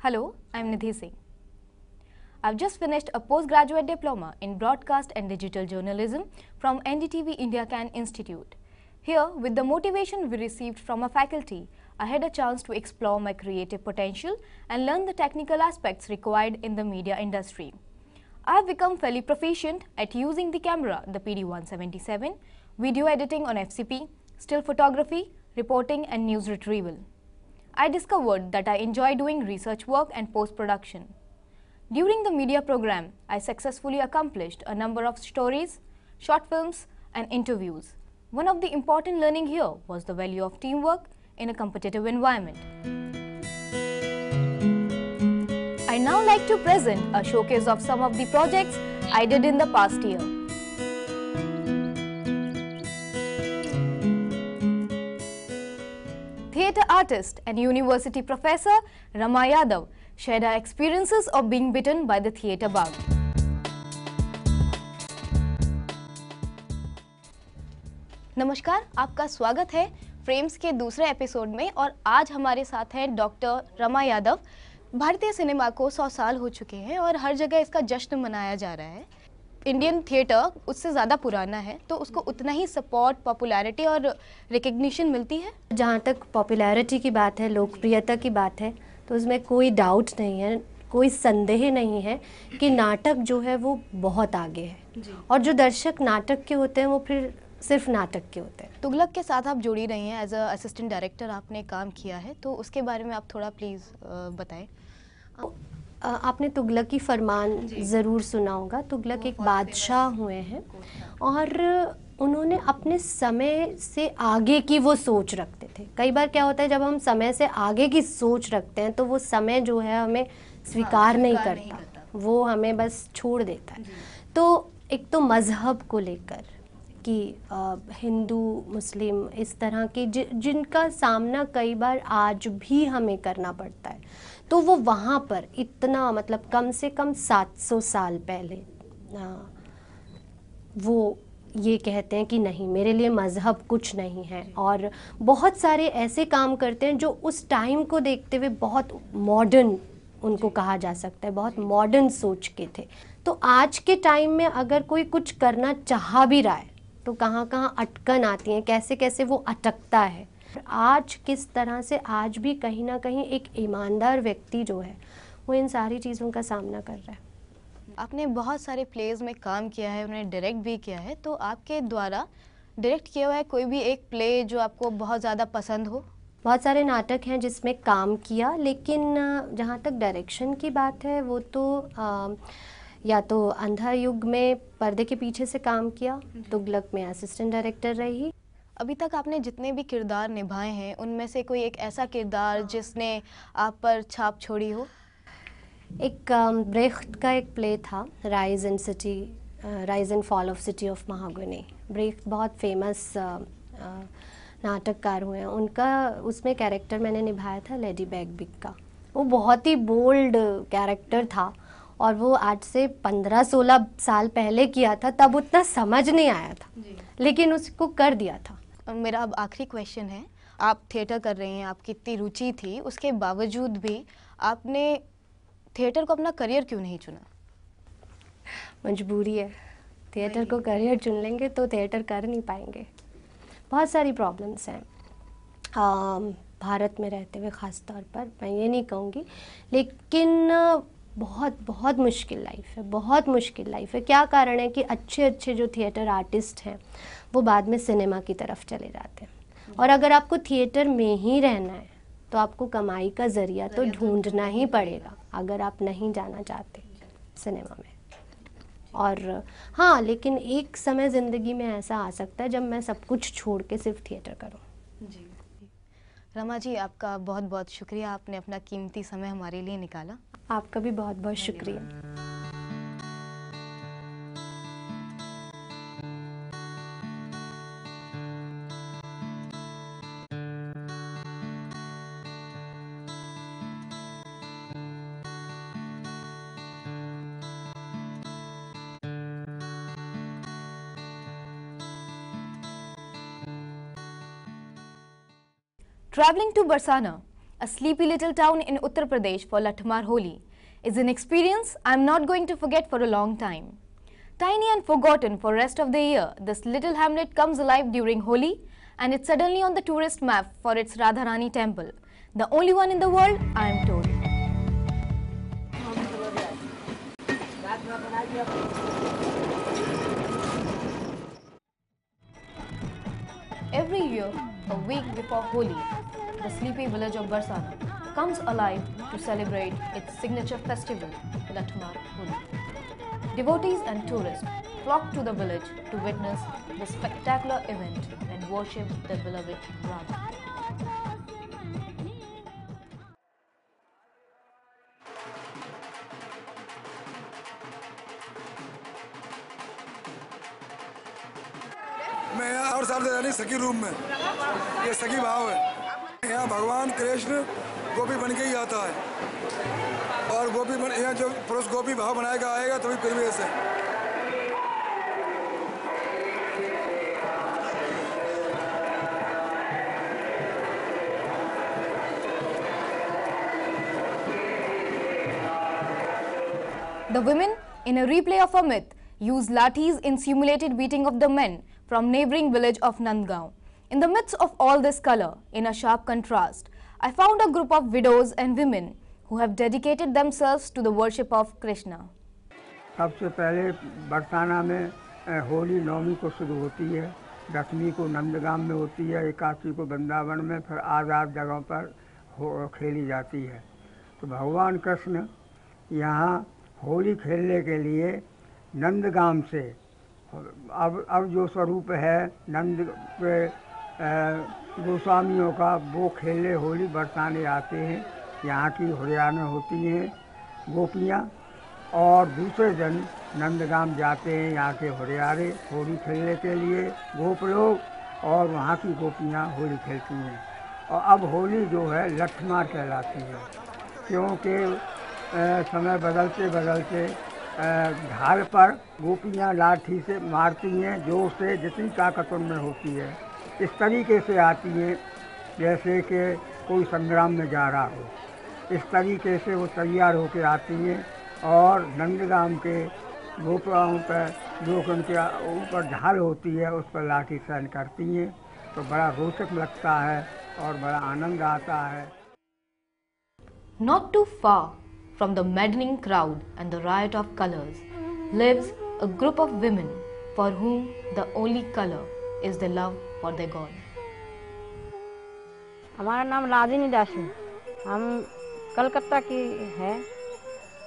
Hello, I'm Nidhi Singh. I've just finished a postgraduate diploma in broadcast and digital journalism from NDTV-IndiaCan Institute. Here, with the motivation we received from our faculty, I had a chance to explore my creative potential and learn the technical aspects required in the media industry. I have become fairly proficient at using the camera, the PD-177, video editing on FCP, still photography, reporting and news retrieval. I discovered that I enjoy doing research work and post-production. During the media program, I successfully accomplished a number of stories, short films and interviews. One of the important learning here was the value of teamwork in a competitive environment. I now like to present a showcase of some of the projects I did in the past year. Theatre artist and university professor Rama Yadav shared her experiences of being bitten by the theatre bug. नमस्कार, आपका स्वागत है frames के दूसरे episode में और आज हमारे साथ हैं डॉक्टर रमा यादव। भारतीय सिनेमा को 100 साल हो चुके हैं और हर जगह इसका जश्न मनाया जा रहा है। इंडियन थिएटर उससे ज़्यादा पुराना है तो उसको उतना ही सपोर्ट, पॉपुलैरिटी और रिकग्निशन मिलती है। जहाँ तक पॉपुलैरिटी की बात है, लोकप्रियता की बात है, तो उसमें कोई डाउट नहीं है, कोई संदेह नहीं है कि नाटक जो है वो बहुत आगे है और जो दर्शक नाटक के होते हैं वो फिर सिर्फ नाटक के होते हैं। तुगलक के साथ आप जुड़ी रही हैं, एज अ असिस्टेंट डायरेक्टर आपने काम किया है, तो उसके बारे में आप थोड़ा प्लीज़ बताएं। आपने तुगलकी फरमान ज़रूर सुना होगा। तुगलक एक बादशाह हुए हैं और उन्होंने अपने समय से आगे की वो सोच रखते थे। कई बार क्या होता है, जब हम समय से आगे की सोच रखते हैं तो वो समय जो है हमें स्वीकार नहीं करता, वो हमें बस छोड़ देता है। तो एक तो मज़हब को लेकर कि हिंदू, मुस्लिम, इस तरह की जिनका सामना कई बार आज भी हमें करना पड़ता है, तो वो वहाँ पर इतना मतलब कम से कम 700 साल पहले वो ये कहते हैं कि नहीं, मेरे लिए मज़हब कुछ नहीं है। और बहुत सारे ऐसे काम करते हैं जो उस टाइम को देखते हुए बहुत मॉडर्न उनको कहा जा सकता है, बहुत मॉडर्न सोच के थे। तो आज के टाइम में अगर कोई कुछ करना चाह भी रहा है तो कहाँ कहाँ अटकन आती है, कैसे कैसे वो अटकता है। आज किस तरह से आज भी कहीं ना कहीं एक ईमानदार व्यक्ति जो है वो इन सारी चीज़ों का सामना कर रहा है। आपने बहुत सारे प्लेज में काम किया है, उन्हें डायरेक्ट भी किया है, तो आपके द्वारा डायरेक्ट किया हुआ है कोई भी एक प्ले जो आपको बहुत ज़्यादा पसंद हो? बहुत सारे नाटक हैं जिसमें काम किया, लेकिन जहाँ तक डायरेक्शन की बात है वो तो या तो अंधा युग में पर्दे के पीछे से काम किया, तुगलक में असिस्टेंट डायरेक्टर रही। अभी तक आपने जितने भी किरदार निभाए हैं उनमें से कोई एक ऐसा किरदार जिसने आप पर छाप छोड़ी हो? एक ब्रेख्ट का एक प्ले था, rise and fall of city of Mahagonny. Brecht बहुत फेमस नाटककार हुए हैं, उनका उसमें कैरेक्टर मैंने निभाया था लेडी बैगबिक का। वो बहुत ही बोल्ड कैरेक्टर था और वो आज से 15-16 साल पहले किया था, तब उतना समझ नहीं आया था, लेकिन उसको कर दिया था। मेरा अब आखिरी क्वेश्चन है, आप थिएटर कर रही हैं, आपकी इतनी रुचि थी, उसके बावजूद भी आपने थिएटर को अपना करियर क्यों नहीं चुना? मजबूरी है। थिएटर को करियर चुन लेंगे तो थिएटर कर नहीं पाएंगे। बहुत सारी प्रॉब्लम्स हैं भारत में रहते हुए, ख़ास तौर पर मैं ये नहीं कहूँगी, लेकिन बहुत बहुत मुश्किल लाइफ है, बहुत मुश्किल लाइफ है। क्या कारण है कि अच्छे अच्छे जो थिएटर आर्टिस्ट हैं वो बाद में सिनेमा की तरफ चले जाते हैं, और अगर आपको थिएटर में ही रहना है तो आपको कमाई का ज़रिया तो ढूंढना ही पड़ेगा अगर आप नहीं जाना चाहते सिनेमा में। और हाँ, लेकिन एक समय ज़िंदगी में ऐसा आ सकता है जब मैं सब कुछ छोड़ के सिर्फ थिएटर करूँ। जी रमा जी, आपका बहुत बहुत शुक्रिया, आपने अपना कीमती समय हमारे लिए निकाला। आपका भी बहुत बहुत शुक्रिया। Traveling to Barsana a sleepy little town in Uttar Pradesh for Lathamar Holi, is an experience I'm not going to forget for a long time. Tiny and forgotten for rest of the year, this little hamlet comes alive during Holi and it's suddenly on the tourist map for its Radharani temple, the only one in the world, I am told. Every year, a week before Holi, the sleepy village of Barsana comes alive to celebrate its signature festival, Lathamar Holi. Devotees and tourists flock to the village to witness the spectacular event and worship their beloved Radha. मैं यहाँ और साल से सखी रूप में, ये सखी भाव है। यहाँ भगवान कृष्ण गोपी बन के ही आता है और गोपी बन यहाँ जो पुरुष गोपी भाव बनाएगा आएगा तभी परिवेश है। The women, in a replay of a myth, use lathis in simulated beating of the men from neighbouring village of Nandgaon. In the midst of all this colour, in a sharp contrast, I found a group of widows and women who have dedicated themselves to the worship of Krishna. सबसे पहले बरसाना में होली नौमी को शुरू होती है, 10वीं को नंदगाम में होती है, 81 को वृंदावन में, फिर आज़ाद जगहों पर खेली जाती है। तो भगवान कृष्ण यहाँ होली खेलने के लिए नंदगाम से अब जो स्वरूप है नंद के गोस्वामियों का, वो खेले होली बरसाने आते हैं। यहाँ की हुरियाने होती हैं गोपियाँ और दूसरे दिन नंदगाम जाते हैं यहाँ के हुरियारे होली खेलने के लिए, गोप लोग, और वहाँ की गोपियाँ होली खेलती हैं। और अब होली जो है लठमार कहलाती है, क्योंकि समय बदलते बदलते ढाल पर गोपियाँ लाठी से मारती हैं, जोर से जितनी ताकत उनमें होती है, इस तरीके से आती हैं जैसे कि कोई संग्राम में जा रहा हो। इस तरीके से वो तैयार होकर आती हैं और नंदगाम के गोपुराओं पर जो उनके ऊपर ढाल होती है उस पर लाठी सहन करती हैं। तो बड़ा रोचक लगता है और बड़ा आनंद आता है। Not too far from the maddening crowd and the riot of colors lives a group of women for whom the only color is their love for their God. हमारा नाम राजिनी दास है। हम कलकत्ता की है,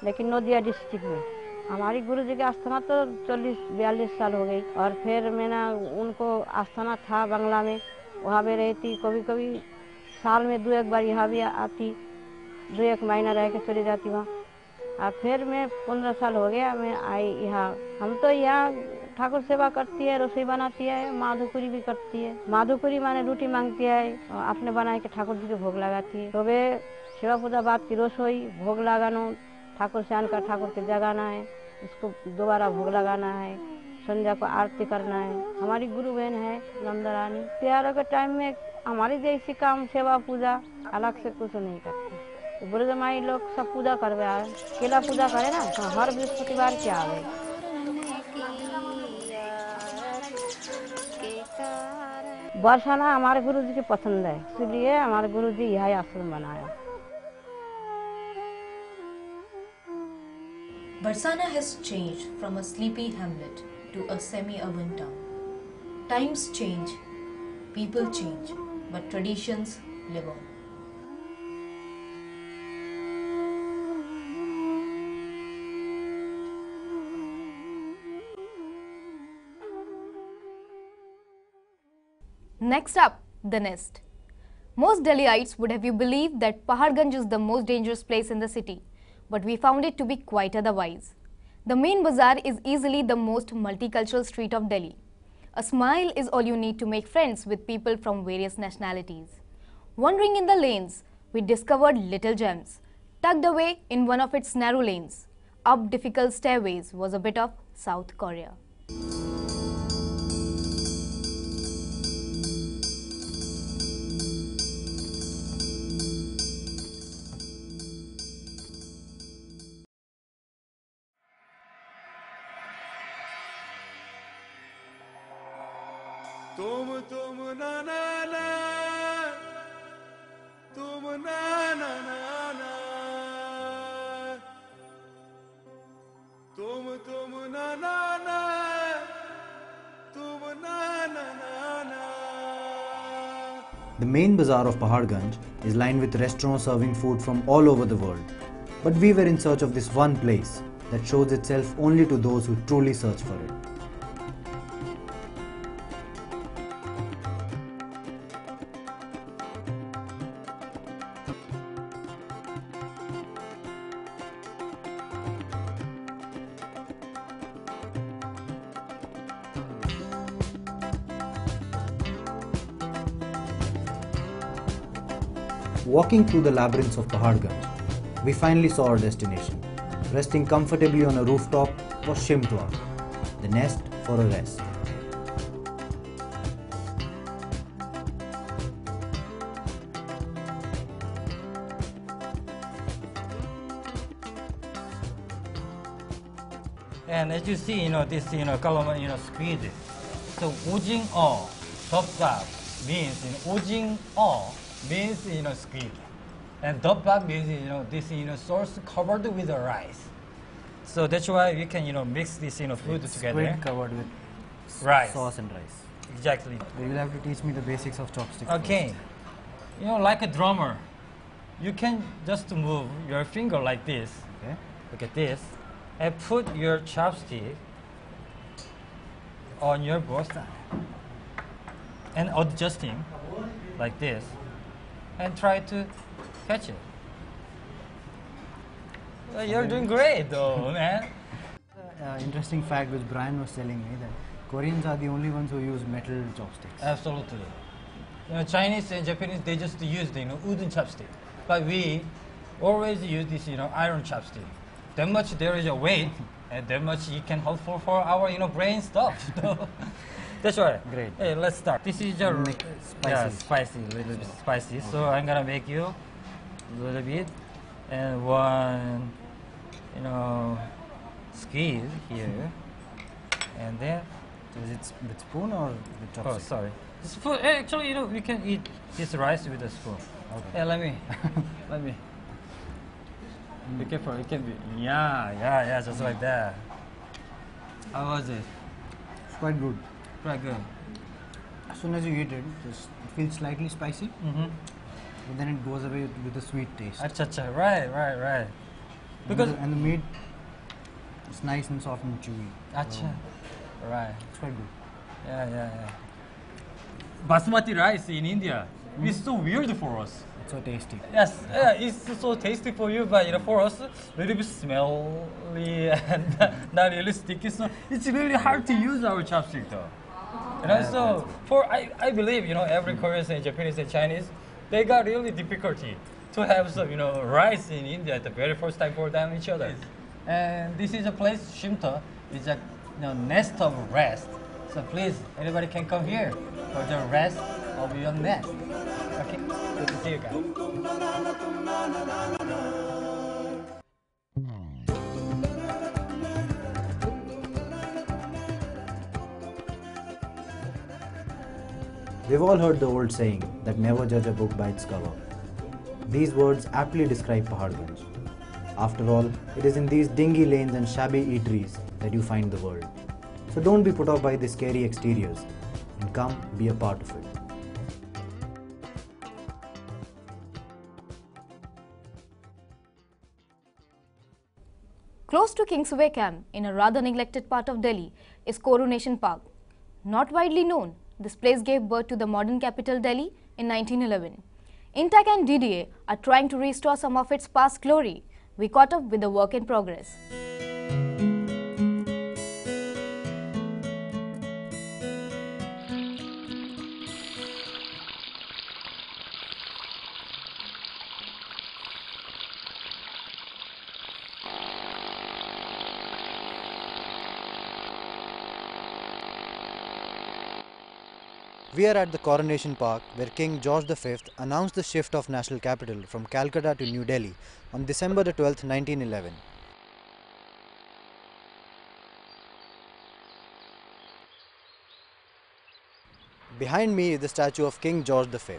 लेकिन नदिया डिस्ट्रिक्ट में। हमारी गुरुजी की आस्थाना तो 40-42 साल हो गई, और फिर मैंने उनको आस्थाना था बंगला में, वहाँ पे रहती। कभी कभी साल में 2-1 बार यहाँ भी आती, 2-1 महीना रह के चली जाती वहाँ। और फिर मैं 15 साल हो गया मैं आई यहाँ। हम तो यहाँ ठाकुर सेवा करती है, रसोई बनाती है, माधुपुरी भी करती है। माधुपुरी माने रोटी मांगती है, अपने बनाए के ठाकुर जी को भोग लगाती है। तो वे सेवा पूजा बात की रसोई, भोग लगाना, ठाकुर से आनकर ठाकुर के जगाना है, इसको दोबारा भोग लगाना है, संध्या को आरती करना है। हमारी गुरु बहन है नंदरानी। त्योहारों के टाइम में हमारी जैसी काम सेवा पूजा अलग से कुछ नहीं करती। तो बुजुर्ग माई लोग सब पूजा करवे आए, केला पूजा करे ना, तो हर बृहस्पतिवार के आवे। बरसाना हमारे गुरु जी की पसंद है, इसलिए हमारे गुरु जी यही आश्रम बनाया। Barsana has changed from a sleepy hamlet to a semi-urban town. Times change, people change, but traditions live on. Next up, the nest. Most Delhiites would have you believe that Paharganj is the most dangerous place in the city, but we found it to be quite otherwise. The main bazaar is easily the most multicultural street of Delhi. A smile is all you need to make friends with people from various nationalities. Wandering in the lanes, we discovered little gems. Tucked away in one of its narrow lanes, up difficult stairways was a bit of South Korea. तुम ना ना ना, तुम ना ना ना ना, तुम ना ना ना, तुम ना ना ना ना. The main bazaar of Paharganj is lined with restaurants serving food from all over the world. But we were in search of this one place that shows itself only to those who truly search for it. Walking through the labyrinths of Paharganj, we finally saw our destination. Resting comfortably on a rooftop was Shimtwa, the nest for a rest. And as you see, this, column, squid. So ujing o, dobab means, ujing o means, squid. And dobab means, this, sauce covered with the rice. So that's why we can, mix this, food together. Squid covered with Rice. sauce and rice. Exactly. You will have to teach me the basics of chopsticks. Okay. First. Like a drummer, you can just move your finger like this. Okay. Look at this. And put your chopstick on your both sides. And adjusting like this. And try to catch it. Well, you're doing great though, man. Interesting fact which Brian was telling me that Koreans are the only ones who use metal chopsticks. Absolutely. Chinese and Japanese, they just use the wooden chopstick. But we always use this iron chopstick. That much there is a weight, and that much you can hold for our brain stuff. That's right. Great. Hey, let's start. This is a Spicy. a little bit spicy. So I'm gonna make you a little bit, and one, squeeze here, and then. Is it with spoon or with chopstick? Oh, sorry. Spoon. Actually, we can eat this rice with a spoon. Okay. Yeah, let me. Be careful. It can be. Yeah, just like that. How was it? It's quite good. Quite good. As soon as you eat it, it feels slightly spicy, Mm-hmm. but then it goes away with a sweet taste. Acha. Right. Because And the meat is nice and soft and chewy. acha. Right. It's quite good. Yeah. Basmati rice in India is so weird for us. It's so tasty. Yes, it's so tasty for you, but for us, a little bit smelly and not really sticky. So it's really hard to use our chopstick, though. So I believe every Korean and Japanese and Chinese, they got really difficulty to have some rice in India at the very first time for them each other. And this is a place Shimta is a nest of rest. So please, anybody can come here for the rest of your nest. Okay, good to see you guys. We've all heard the old saying that never judge a book by its cover. These words aptly describe Paharganj. After all, it is in these dingy lanes and shabby eateries that you find the world. So don't be put off by the scary exteriors and come be a part of it. Close to Kingsway Camp, in a rather neglected part of Delhi, is Coronation Park. Not widely known, this place gave birth to the modern capital Delhi in 1911. IndiaCan and DDA are trying to restore some of its past glory. We caught up with the work in progress. We are at the Coronation Park where King George V announced the shift of national capital from Calcutta to New Delhi on December 12, 1911. Behind me is the statue of King George V.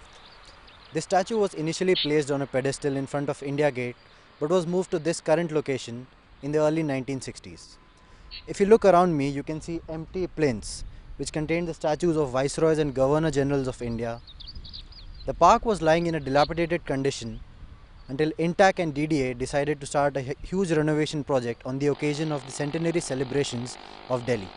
This statue was initially placed on a pedestal in front of India Gate but was moved to this current location in the early 1960s. If you look around me, you can see empty plinths which contain the statues of Viceroys and Governor Generals of India. The park was lying in a dilapidated condition until IntaC and DDA decided to start a huge renovation project on the occasion of the centenary celebrations of Delhi.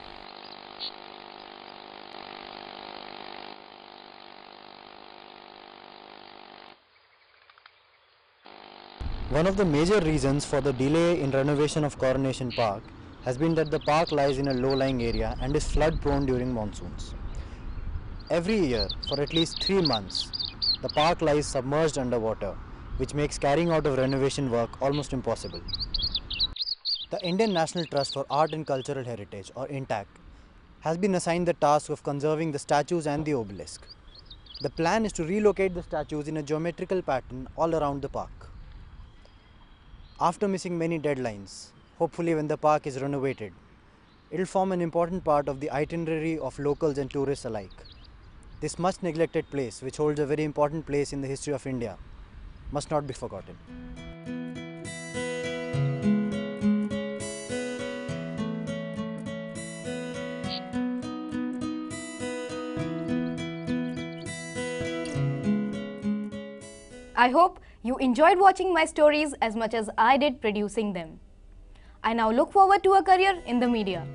One of the major reasons for the delay in renovation of Coronation Park has been that the park lies in a low-lying area and is flood-prone during monsoons. Every year, for at least 3 months, the park lies submerged underwater, which makes carrying out of renovation work almost impossible. The Indian National Trust for Art and Cultural Heritage, or IntaC, has been assigned the task of conserving the statues and the obelisk. The plan is to relocate the statues in a geometrical pattern all around the park. After missing many deadlines, hopefully when the park is renovated, it will form an important part of the itinerary of locals and tourists alike. This much neglected place, which holds a very important place in the history of India, must not be forgotten. I hope you enjoyed watching my stories as much as I did producing them. I now look forward to a career in the media.